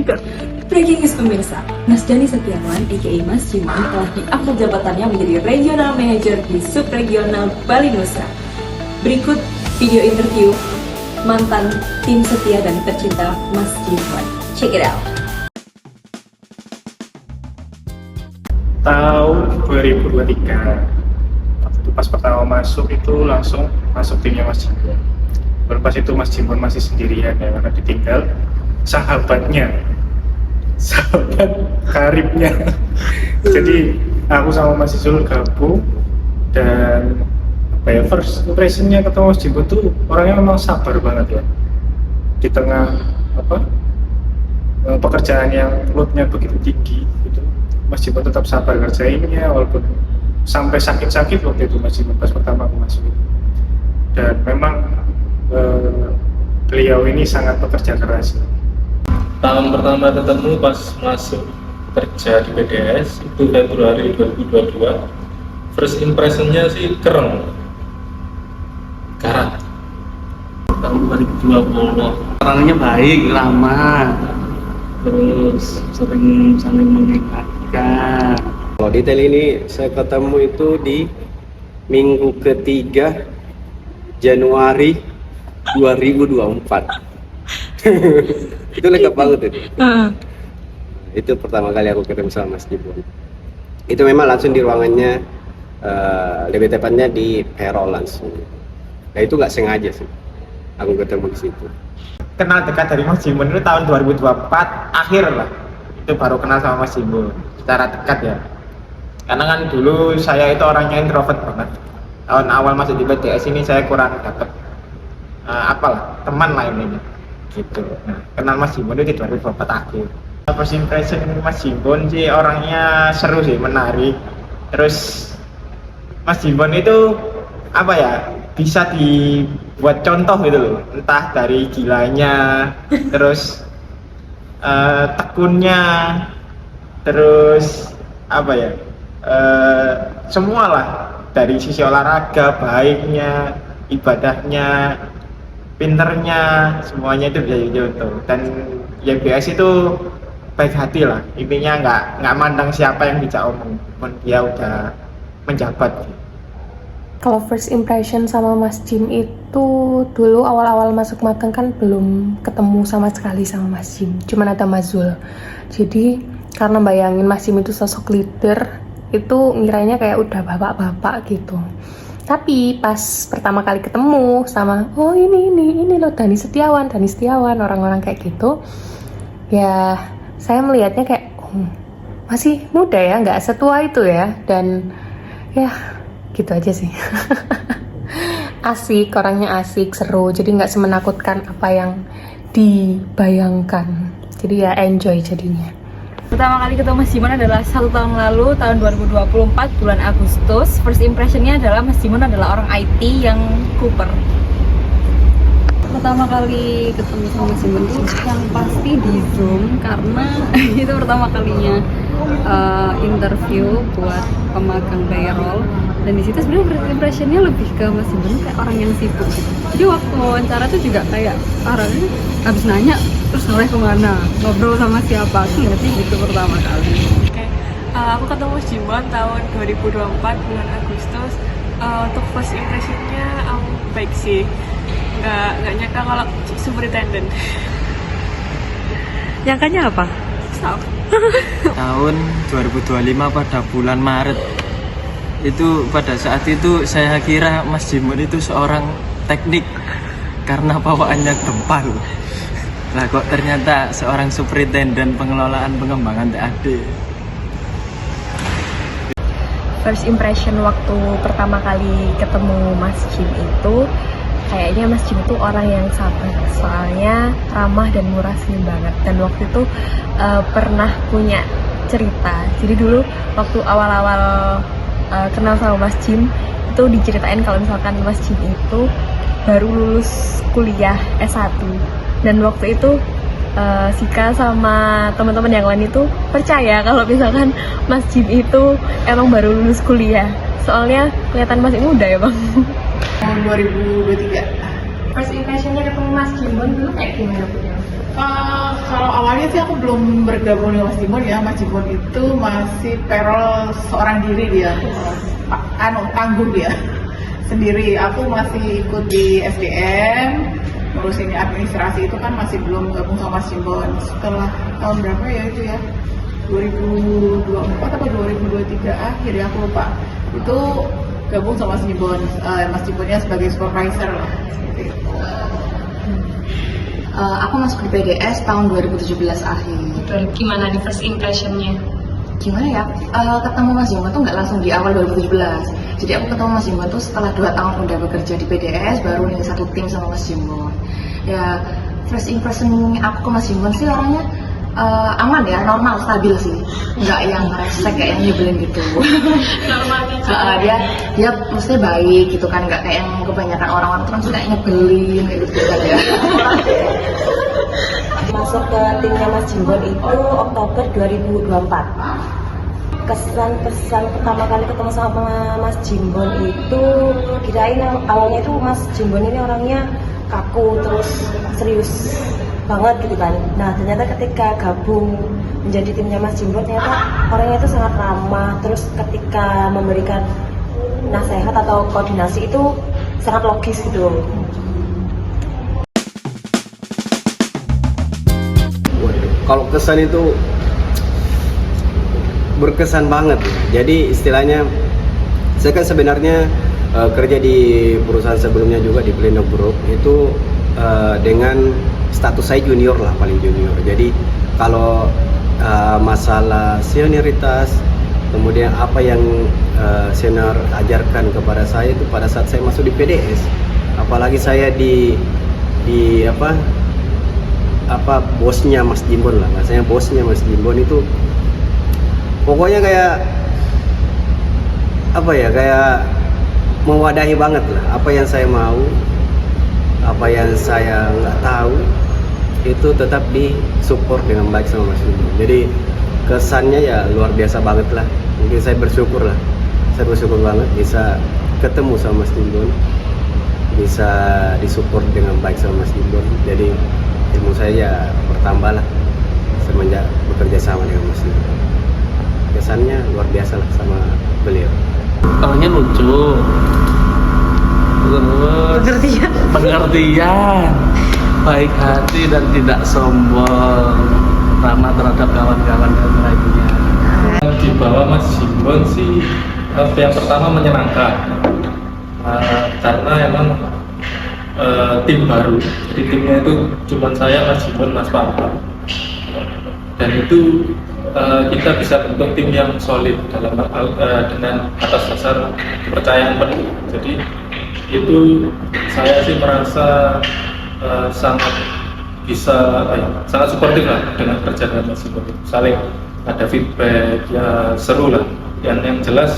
Anchor. Breaking news pemirsa, Mas Dani Setiawan aka Mas Jiman telah diangkat jabatannya menjadi Regional Manager di Subregional Bali Nusa. Berikut video interview mantan tim setia dan tercinta Mas Jiman. Check it out. Tahun 2023 waktu itu pas pertama masuk itu langsung masuk timnya Mas Jimbon. Baru pas itu Mas Jimbon masih sendirian ya, karena ditinggal sahabat karibnya. Jadi aku sama Mas Izul gabung, dan first impressionnya ketemu Mas Jimbon tuh orangnya memang sabar banget ya, di tengah pekerjaan yang loadnya begitu tinggi gitu. Mas Jimbon tetap sabar kerjainnya walaupun sampai sakit-sakit waktu itu Mas Jimbon pas pertama aku masuk itu. Dan memang beliau ini sangat bekerja keras. Tahun pertama ketemu pas masuk kerja di PDS itu Februari 2022. First impressionnya sih keren, karat. Tahun 2020 orangnya baik, ramah, terus sering saling mengingatkan. Kalau detail ini saya ketemu itu di minggu ketiga Januari 2024. Itu lengkap banget itu. Itu pertama kali aku ketemu sama Mas Jimbon. Itu memang langsung di ruangannya, lebih tepatnya di payroll langsung. Nah itu nggak sengaja sih aku ketemu di situ. Kenal dekat dari Mas Jimbon itu tahun 2024 akhir lah, itu baru kenal sama Mas Jimbon secara dekat ya. Karena kan dulu saya itu orangnya introvert banget. Tahun awal masuk di PDS ini saya kurang dapet teman lah ini gitu. Nah, kenal Mas Jimbon itu di 2024 akhir. First impression Mas Jimbon sih orangnya seru sih, menarik. Terus Mas Jimbon itu bisa dibuat contoh gitu loh, entah dari gilanya, terus tekunnya, terus semua lah, dari sisi olahraga, baiknya, ibadahnya, pinternya, semuanya itu bisa jadi contoh. Dan YBS itu baik hati lah, intinya nggak mandang siapa yang bisa omong, dia udah menjabat. Kalau first impression sama Mas Jim itu dulu awal-awal masuk magang kan belum ketemu sama sekali sama Mas Jim, cuman ada Mas Zul. Jadi karena bayangin Mas Jim itu sosok leader, itu ngiranya kayak udah bapak-bapak gitu. Tapi pas pertama kali ketemu sama ini loh Dani Setiawan, orang-orang kayak gitu, ya saya melihatnya kayak masih muda ya, nggak setua itu ya, dan ya gitu aja sih. Asik, orangnya asik, seru, jadi nggak semenakutkan apa yang dibayangkan, jadi ya enjoy jadinya. Pertama kali ketemu Mas Jiman adalah 1 tahun lalu, tahun 2024 bulan Agustus. First impressionnya adalah Mas Jiman adalah orang IT yang Cooper. Pertama kali ketemu sama Mas Jiman tuh yang pasti di Zoom, karena itu pertama kalinya interview buat pemagang payroll. Dan di situ sebenarnya first impressionnya lebih ke Mas Jiman kayak orang yang sibuk gitu. Jadi waktu wawancara tuh juga kayak orangnya habis nanya terus noleh kemana, ngobrol sama siapa, sih gitu pertama kali. Aku ketemu Mas Jiman tahun 2024 bulan Agustus. Untuk first impressionnya baik sih, nggak nyangka kalau superintendent. Nyangkanya apa? Staff. Tahun 2025 pada bulan Maret itu, pada saat itu saya kira Mas Jimbon itu seorang teknik karena bawaannya gempal. Lah kok ternyata seorang superintenden pengelolaan pengembangan TAD. First impression waktu pertama kali ketemu Mas Jim itu kayaknya Mas Jim itu orang yang sabar, soalnya ramah dan murah senyum banget. Dan waktu itu pernah punya cerita, jadi dulu waktu awal-awal kenal sama Mas Jim itu diceritain kalau misalkan Mas Jim itu baru lulus kuliah S1, dan waktu itu Sika sama teman-teman yang lain itu percaya kalau misalkan Mas Jim itu emang baru lulus kuliah, soalnya kelihatan masih muda ya bang. Tahun 2023. First impressionnya ketemu Mas Jimbon dulu kayak gimana punya? Kalau awalnya sih aku belum bergabung dengan Mas Jimbon ya. Mas Jimbon itu masih payroll seorang diri dia, tangguh dia sendiri. Aku masih ikut di SDM, ngurusin administrasi itu kan masih belum gabung sama Mas Jimbon. Setelah tahun berapa ya itu ya? 2024 atau 2023 akhir ya, aku lupa. Itu gabung sama Mas Jimbon. Mas Jimbonnya sebagai supervisor lah. Seperti itu. Aku masuk di PDS tahun 2017 akhir. Gimana nih first impressionnya? Gimana ya? Ketemu Mas Jimbon tuh nggak langsung di awal 2017. Jadi aku ketemu Mas Jimbon tuh setelah 2 tahun udah bekerja di PDS, baru nih satu tim sama Mas Jimbon. Ya, first impression aku ke Mas Jimbon sih orangnya aman ya, normal, stabil sih, nggak yang resek kayak yang nyebelin gitu. Dia mesti baik gitu kan, nggak kayak yang kebanyakan orang-orang tuh kan kayak nyebelin kayak gitu kan ya. Masuk ke timnya Mas Jimbon itu Oktober 2024. Kesan pertama kali ketemu sama Mas Jimbon itu, kirain awalnya itu Mas Jimbon ini orangnya kaku terus serius banget gitu kan. Nah ternyata ketika gabung menjadi timnya Mas Jimbon, ternyata orangnya itu sangat ramah, terus ketika memberikan nasihat atau koordinasi itu sangat logis gitu. Kalau kesan itu berkesan banget. Jadi istilahnya saya kan sebenarnya kerja di perusahaan sebelumnya juga di Pleno Group itu dengan status saya junior lah, paling junior. Jadi kalau masalah senioritas, kemudian apa yang senior ajarkan kepada saya itu pada saat saya masuk di PDS, apalagi saya di bosnya Mas Jimbon lah, bahasanya bosnya Mas Jimbon itu pokoknya kayak mewadahi banget lah. Apa yang saya mau, apa yang saya nggak tahu itu tetap disupport dengan baik sama Mas Jimbon. Jadi kesannya ya luar biasa banget lah. Mungkin saya bersyukur banget bisa ketemu sama Mas Jimbon, bisa disupport dengan baik sama Mas Jimbon. Jadi ilmu saya ya bertambah lah semenjak bekerja sama dengan Mas Jimbon. Kesannya luar biasa lah sama beliau. Orangnya lucu, terus pengertian, baik hati dan tidak sombong, ramah terhadap kawan-kawan dan lainnya. Di bawah Mas Jimbon sih yang pertama menyenangkan, karena emang tim baru, jadi timnya itu cuma saya, Mas Jimbon, Mas Papa, dan itu kita bisa bentuk tim yang solid dengan atas dasar kepercayaan penuh. Jadi itu saya sih merasa sangat bisa sangat suportif lah dengan kerja dengan Mas Jimbon. Saling ada feedback ya, seru lah. Yang jelas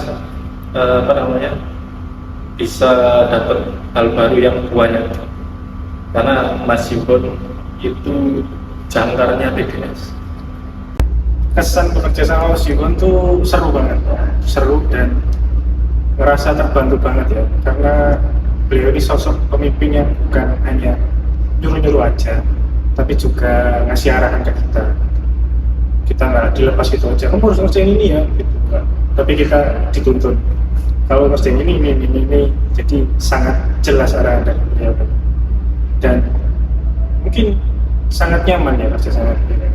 bisa dapat hal baru yang banyak, karena Mas Jimbon itu jangkarnya PDS. Kesan bekerja sama Mas Jimbon tuh seru banget, seru dan ngerasa terbantu banget ya, karena beliau ini sosok pemimpin yang bukan hanya nyuruh-nyuruh aja, tapi juga ngasih arahan ke kita. Kita nggak dilepas gitu aja, kamu harus ngerjain ini ya, gitu kan. Tapi kita dituntun, kalau ngerjain ini, jadi sangat jelas arahan dari beliau. Dan mungkin sangat nyaman ya kerja sama beliau.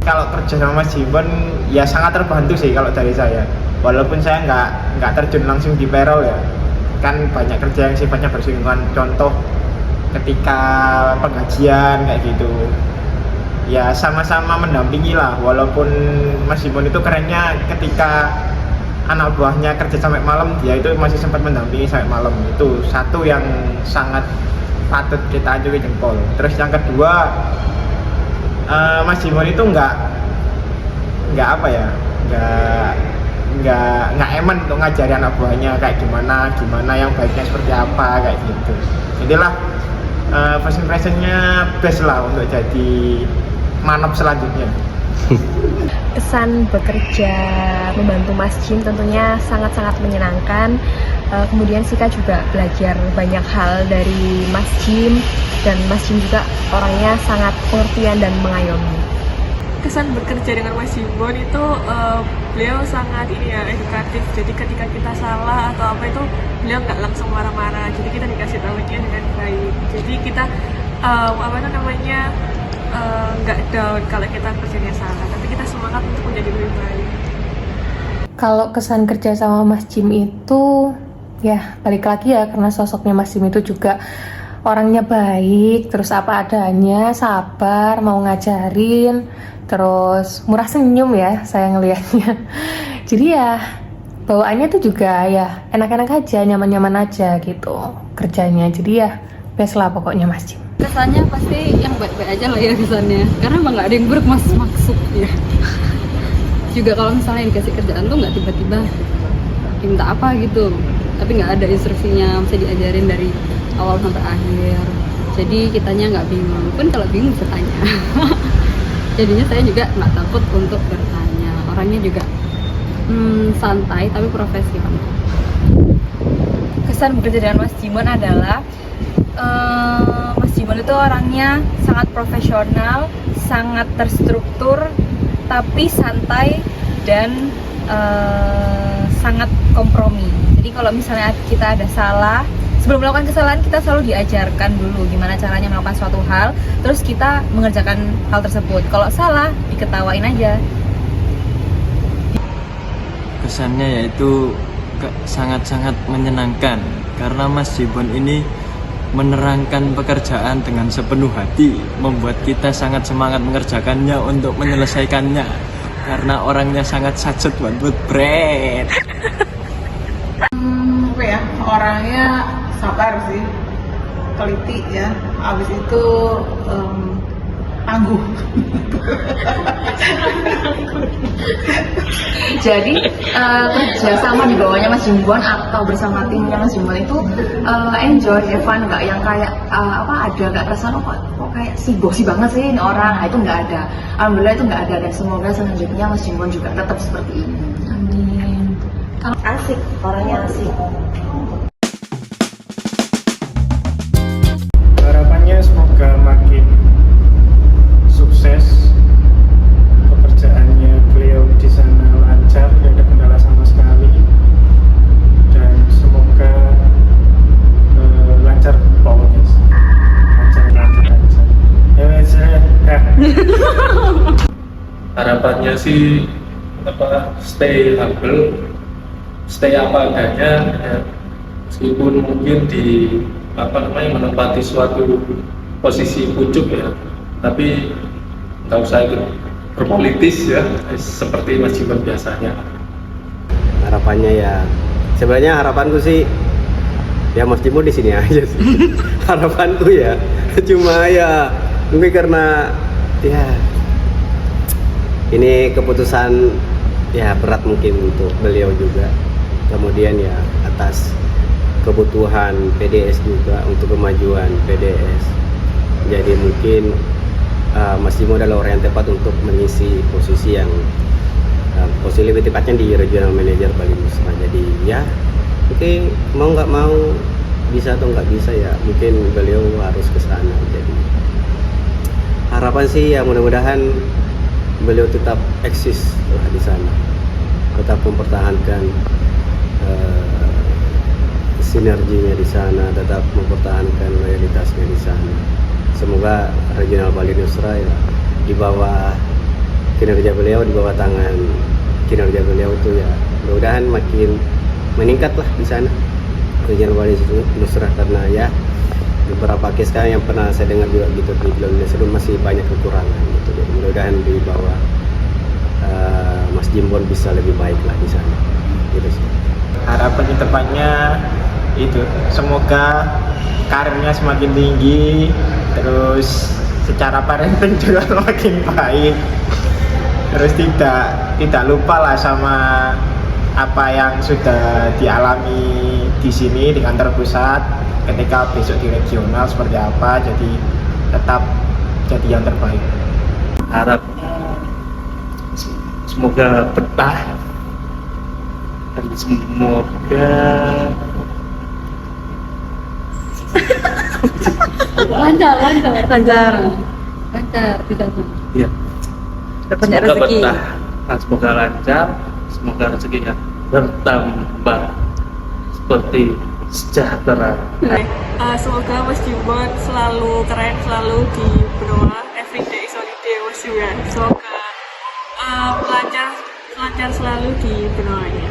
Kalau kerja sama Mas Jimbon ya sangat terbantu sih kalau dari saya. Walaupun saya nggak terjun langsung di payroll ya, kan banyak kerja yang sifatnya bersinggungan. Contoh ketika penggajian kayak gitu, ya sama-sama mendampingi lah. Walaupun Mas Jimbon itu kerennya ketika anak buahnya kerja sampai malam, dia itu masih sempat mendampingi sampai malam. Itu satu yang sangat patut kita acungi jempol. Terus yang kedua, Mas Jimbon itu nggak eman untuk ngajari anak buahnya kayak gimana yang baiknya seperti apa kayak gitu. Inilah first impressionnya best lah untuk jadi manop selanjutnya. Kesan bekerja membantu Mas Jim tentunya sangat-sangat menyenangkan. Kemudian Sika juga belajar banyak hal dari Mas Jim, dan Mas Jim juga orangnya sangat pengertian dan mengayomi. Kesan bekerja dengan Mas Jimbon itu beliau sangat edukatif. Jadi ketika kita salah atau apa itu beliau nggak langsung marah-marah. Jadi kita dikasih tahunya dengan baik. Jadi kita nggak down kalau kita kerjanya salah, tapi kita semangat untuk menjadi lebih baik. Kalau kesan kerja sama Mas Jim itu, ya balik lagi ya, karena sosoknya Mas Jim itu juga orangnya baik, terus apa adanya, sabar, mau ngajarin, terus murah senyum ya saya ngelihatnya. Jadi ya bawaannya tuh juga ya enak-enak aja, nyaman-nyaman aja gitu kerjanya. Jadi ya best lah pokoknya Mas Jim. Kesannya pasti yang baik-baik aja lah ya kesannya, karena emang nggak ada yang buruk maksud ya. Juga kalau misalnya dikasih kerjaan tuh nggak tiba-tiba minta apa gitu, tapi nggak ada instruksinya, mesti diajarin dari awal sampai akhir. Jadi kitanya nggak bingung, pun kalau bingung bisa tanya. Jadinya saya juga nggak takut untuk bertanya. Orangnya juga santai tapi profesional. Kesan bekerja dengan Mas Jimon adalah Mas Jimon itu orangnya sangat profesional, sangat terstruktur, tapi santai dan sangat kompromi. Jadi kalau misalnya kita ada salah, sebelum melakukan kesalahan kita selalu diajarkan dulu gimana caranya melakukan suatu hal, terus kita mengerjakan hal tersebut. Kalau salah, diketawain aja. Kesannya yaitu sangat-sangat menyenangkan karena Mas Jibon ini menerangkan pekerjaan dengan sepenuh hati, membuat kita sangat semangat mengerjakannya untuk menyelesaikannya karena orangnya sangat sacet buat bread. Apa ya, orangnya sabar sih, teliti ya, habis itu tangguh. Jadi kerja sama di bawahnya Mas Jimbon atau bersama timnya Mas Jimbon itu enjoy, have fun, nggak yang kayak ada nggak perasaan kok kayak si bosi banget sih ini orang. Nah, itu nggak ada. Alhamdulillah itu nggak ada, dan semoga selanjutnya Mas Jimbon juga tetap seperti ini. Amin. Asik, orangnya asik. Harapannya semoga makin sukses pekerjaannya beliau di sana, lancar, tidak ada kendala sama sekali, dan semoga lancar pokoknya, lancar. Harapannya sih stay humble, stay apa adanya ya. Meskipun mungkin di menempati suatu posisi pucuk ya, tapi nggak usah ikut berpolitis ya, seperti Mas Jimbon biasanya. Harapannya ya, sebenarnya harapanku sih ya Mas Jimbon di sini aja sih. Harapanku ya, cuma ya mungkin karena ya ini keputusan ya berat mungkin untuk beliau juga, kemudian ya atas kebutuhan PDS juga untuk kemajuan PDS, jadi mungkin Mas Jimbon adalah orang yang tepat untuk mengisi posisi yang posisi lebih tepatnya di Regional Manager Bali Musra. Jadi ya oke, mau nggak mau, bisa atau nggak bisa ya mungkin beliau harus ke sana. Jadi harapan sih ya mudah-mudahan beliau tetap eksis lah di sana, tetap mempertahankan sinerginya di sana, tetap mempertahankan loyalitasnya di sana. Semoga Regional Bali Nusra ya, di bawah kinerja beliau, di bawah tangan kinerja beliau itu ya mudah-mudahan makin meningkat lah di sana Regional Bali Nusra, karena ya beberapa case kan yang pernah saya dengar juga gitu di Indonesia itu masih banyak kekurangan gitu. Jadi mudah-mudahan di bawah Mas Jimbon bisa lebih baik lah di sana gitu sih. Harapan ke depannya itu semoga karirnya semakin tinggi, terus secara parenting juga semakin baik, terus tidak lupa lah sama apa yang sudah dialami di sini di kantor pusat, ketika besok di regional seperti apa, jadi tetap jadi yang terbaik. Harapnya semoga betah dan semoga Lancar. Di sana. Iya. Banyak Semoga rezeki. berkah. Nah, semoga lancar, semoga rezekinya bertambah seperti sejahtera. Semoga Mas Jimbon selalu keren, selalu di benua everyday is holiday Mas Jim ya. Semoga lancar selalu di benuanya.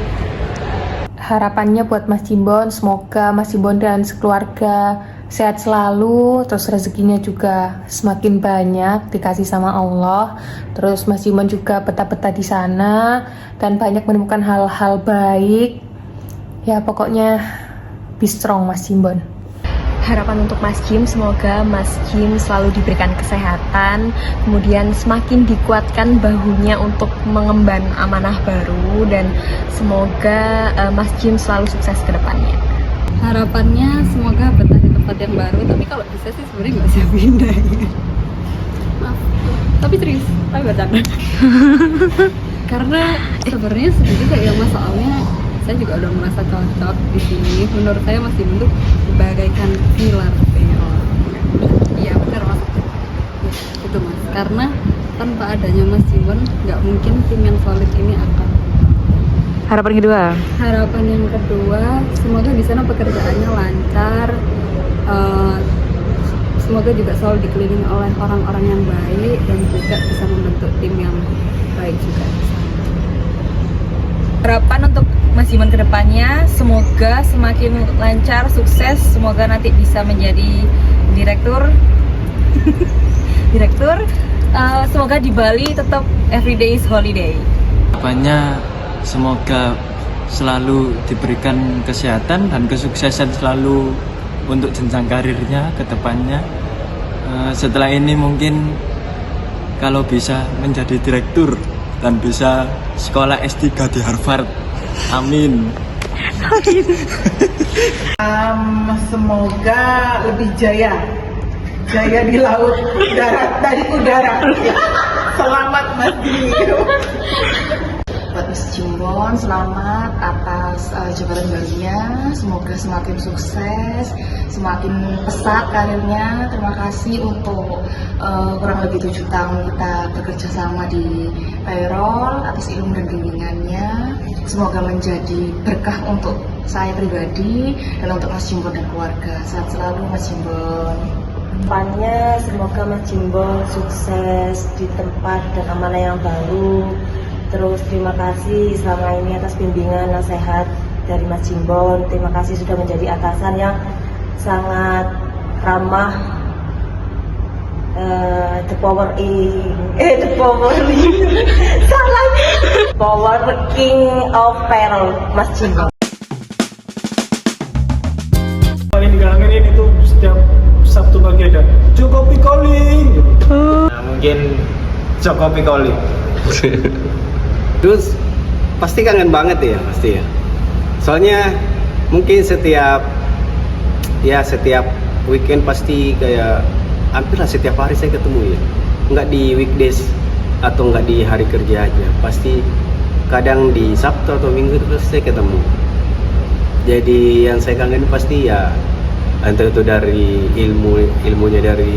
Harapannya buat Mas Jimbon, semoga Mas Jimbon dan sekeluarga sehat selalu, terus rezekinya juga semakin banyak dikasih sama Allah. Terus Mas Jimbon juga betah-betah di sana dan banyak menemukan hal-hal baik. Ya pokoknya be strong Mas Jimbon. Harapan untuk Mas Jim, semoga Mas Jim selalu diberikan kesehatan, kemudian semakin dikuatkan bahunya untuk mengemban amanah baru, dan semoga Mas Jim selalu sukses ke depannya. Harapannya semoga betah di tempat yang baru, tapi kalau bisa sih sebenarnya nggak usah pindah ya. Maaf, tapi serius, tapi bercanda. Karena sebenarnya sedih juga ya Mas, soalnya saya juga udah merasa cocok di sini. Menurut saya Mas Jimbon tuh bagaikan pilar. Iya benar Mas, itu Mas. Karena tanpa adanya Mas Jimbon nggak mungkin tim yang solid ini akan. Harapan kedua. Harapan yang kedua, semoga di sana pekerjaannya lancar. Semoga juga selalu dikelilingi oleh orang-orang yang baik dan juga bisa membentuk tim yang baik juga di sana. Harapan untuk Mas Jimbon kedepannya, semoga semakin lancar, sukses, semoga nanti bisa menjadi direktur. Semoga di Bali tetap everyday is holiday. Harapannya semoga selalu diberikan kesehatan dan kesuksesan selalu untuk jenjang karirnya ke depannya. Setelah ini mungkin kalau bisa menjadi direktur dan bisa sekolah S3 di Harvard. Amin. Semoga lebih jaya di laut, darat, dari udara. Selamat Mas Dio. Buat Mas Jimbon, selamat atas jabatan barunya. Semoga semakin sukses, semakin pesat karirnya. Terima kasih untuk kurang lebih 7 tahun kita bekerja sama di payroll, atas ilmu dan bimbingannya. Semoga menjadi berkah untuk saya pribadi dan untuk Mas Jimbon dan keluarga. Sehat selalu Mas Jimbon. Depannya semoga Mas Jimbon sukses di tempat dan amanah yang baru. Terus terima kasih selama ini atas bimbingan nasihat dari Mas Jimbon. Terima kasih sudah menjadi atasan yang sangat ramah, the power king of payroll Mas Jimbon. Paling dikangenin itu setiap Sabtu pagi ada Jokowi calling. Nah, mungkin Jokowi calling. Terus pasti kangen banget ya, pasti ya. Soalnya mungkin setiap weekend pasti kayak hampir setiap hari saya ketemu ya. Nggak di weekdays atau nggak di hari kerja aja, pasti kadang di Sabtu atau Minggu terus saya ketemu. Jadi yang saya kangen pasti ya antara itu dari ilmunya dari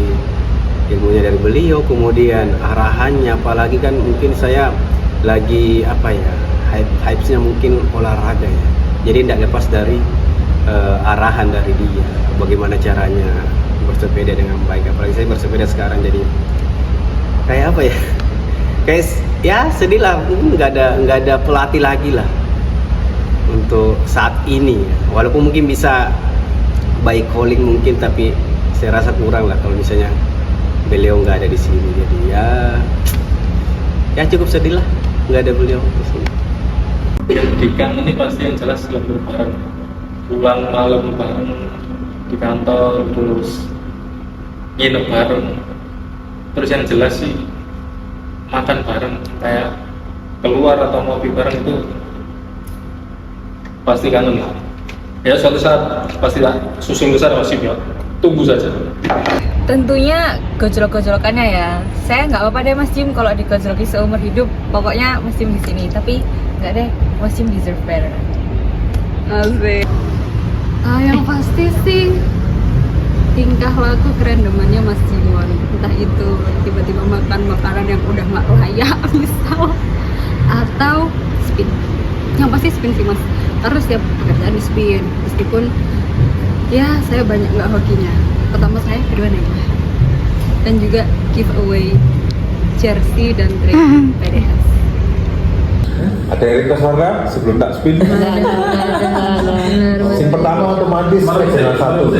beliau, kemudian arahannya, apalagi kan mungkin saya lagi hype-nya mungkin olahraga ya, jadi tidak lepas dari arahan dari dia, bagaimana caranya bersepeda dengan baik, apalagi saya bersepeda sekarang, jadi kayak kayak ya sedih lah, mungkin nggak ada pelatih lagi lah untuk saat ini, walaupun mungkin bisa baik calling mungkin, tapi saya rasa kurang lah kalau misalnya beliau nggak ada di sini, jadi ya cukup sedih lah nggak ada beliau di sini. Pendidikan ini pasti yang jelas lebih bareng, pulang malam bareng di kantor, terus nginep bareng, terus yang jelas sih makan bareng, kayak keluar atau ngopi bareng itu pasti kangen lah. Ya suatu saat pastilah susul besar masih ya, tunggu saja. Tentunya gojlok-gojlokannya ya. Saya nggak apa-apa deh Mas Jim kalau digojloki seumur hidup. Pokoknya Mas Jim di sini. Tapi nggak deh, Mas Jim deserve better. Asik. Yang pasti sih tingkat tingkah laku kerandomannya Mas Jimon, entah itu tiba-tiba makan makanan yang udah nggak layak misal, atau spin. Yang pasti spin sih Mas, terus ya pekerjaan di spin, meskipun ya saya banyak nggak hokinya. Pertama saya, kedua nengah, dan juga giveaway jersey dan drink PDS. Ada yang request warna sebelum tak spin. Yang pertama otomatis dengan satu.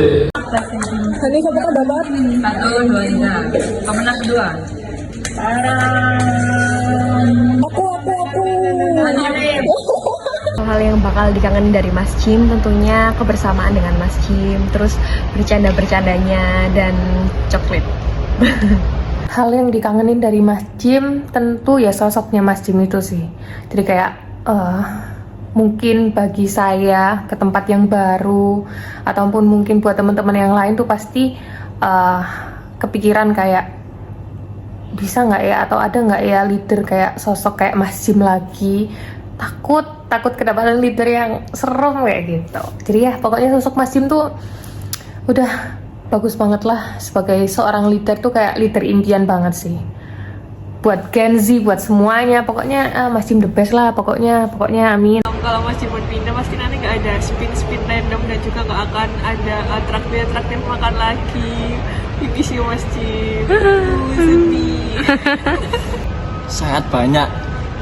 Ini siapa kan dapat? 1, 2, 3. Pemenang kedua. Aku. Hal yang bakal dikangenin dari Mas Jim tentunya kebersamaan dengan Mas Jim, terus bercanda-bercandanya dan coklat. Hal yang dikangenin dari Mas Jim tentu ya sosoknya Mas Jim itu sih. Jadi kayak mungkin bagi saya ke tempat yang baru ataupun mungkin buat teman-teman yang lain tuh pasti kepikiran kayak bisa nggak ya atau ada nggak ya leader kayak sosok kayak Mas Jim lagi. Takut kedapatan leader yang serem kayak gitu. Jadi ya pokoknya sosok Mas Jim tuh udah bagus banget lah sebagai seorang leader tuh kayak leader impian banget sih. Buat Gen Z, buat semuanya, pokoknya Mas Jim the best lah, pokoknya amin. Kalau Mas Jim pindah pasti nanti nggak ada spin random dan juga nggak akan ada traktir makan lagi. Pipisi Mas Jim, sedih. Sangat banyak.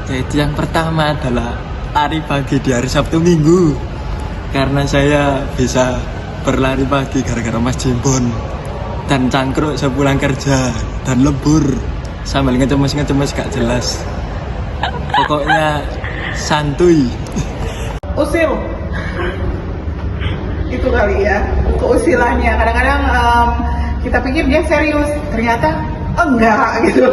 Jadi yang pertama adalah lari pagi di hari Sabtu Minggu, karena saya bisa berlari pagi gara-gara Mas Jimbon, dan cangkruk sepulang kerja dan lebur sambil ngecemes gak jelas. Pokoknya santuy. Usil itu kali ya, keusilannya. Kadang-kadang kita pikir dia serius, ternyata enggak gitu.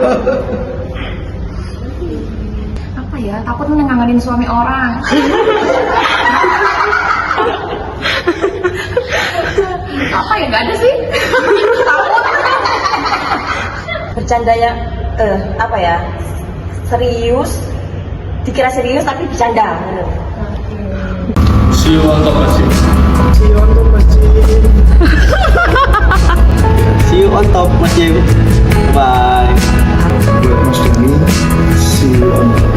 Apa ya, takut ngangenin suami orang. Apa ya, nggak ada sih. Bercanda ya, apa ya, serius, dikira serius tapi bercanda. See you on top Mas Jim. See you on top Mas Jim. Bye. Buat Mas Demi, see you on top.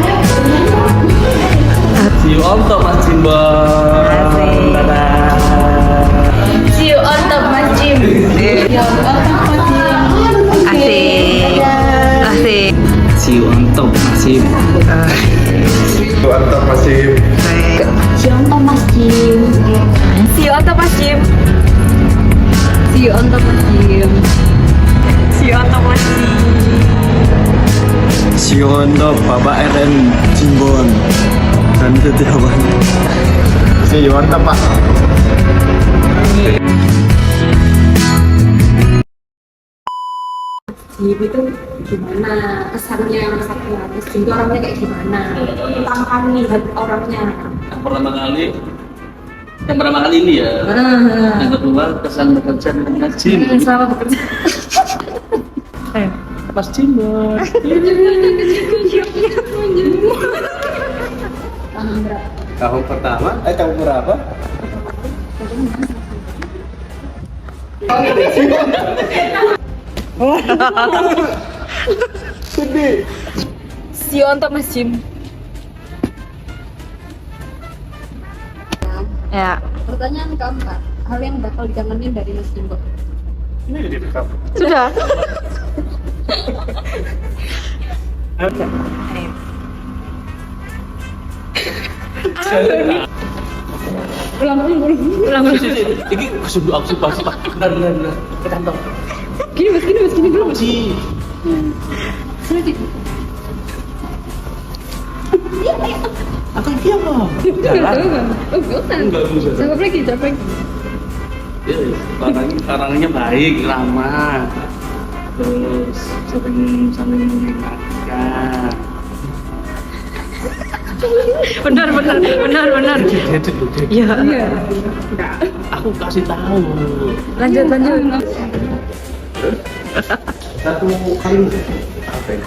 See you on top Mas Jimbon. Dadah. See you on top Mas Jim. See you on top Mas Jim. Asik. See you on top Mas Jim. See you on top Mas Jim. See you on top Mas Jim. See you on top Mas Jim. See you on top Mas Jim. See you on top Mas Jim. See you on top Bapak RN Jimbon dan Setiawan. See you on top Pak. Jim itu gimana kesannya Mas Jim itu orangnya kayak gimana? Pertama kali lihat orangnya. Yang pertama kali ini ya. Yang kedua kesan bekerja dengan Mas Jim. Selama bekerja. Mas Jimbon. Tahun pertama, tahun berapa? See you on top Mas Jim. Ya. Pertanyaan keempat, hal yang bakal dikangenin dari Mas Jimbo. Ini direkam. Sudah. Ulang. Ini kesudah aku pas. Benar. Ke kantor. Gini dulu Mas. Sini. Aku dia mau. Jalan. Enggak usah. Capek lagi. Ya, orangnya baik, ramah. Terus saling mengingatkan. Benar. Iya. Aku kasih tahu. Lanjut. Satu kali apa ya?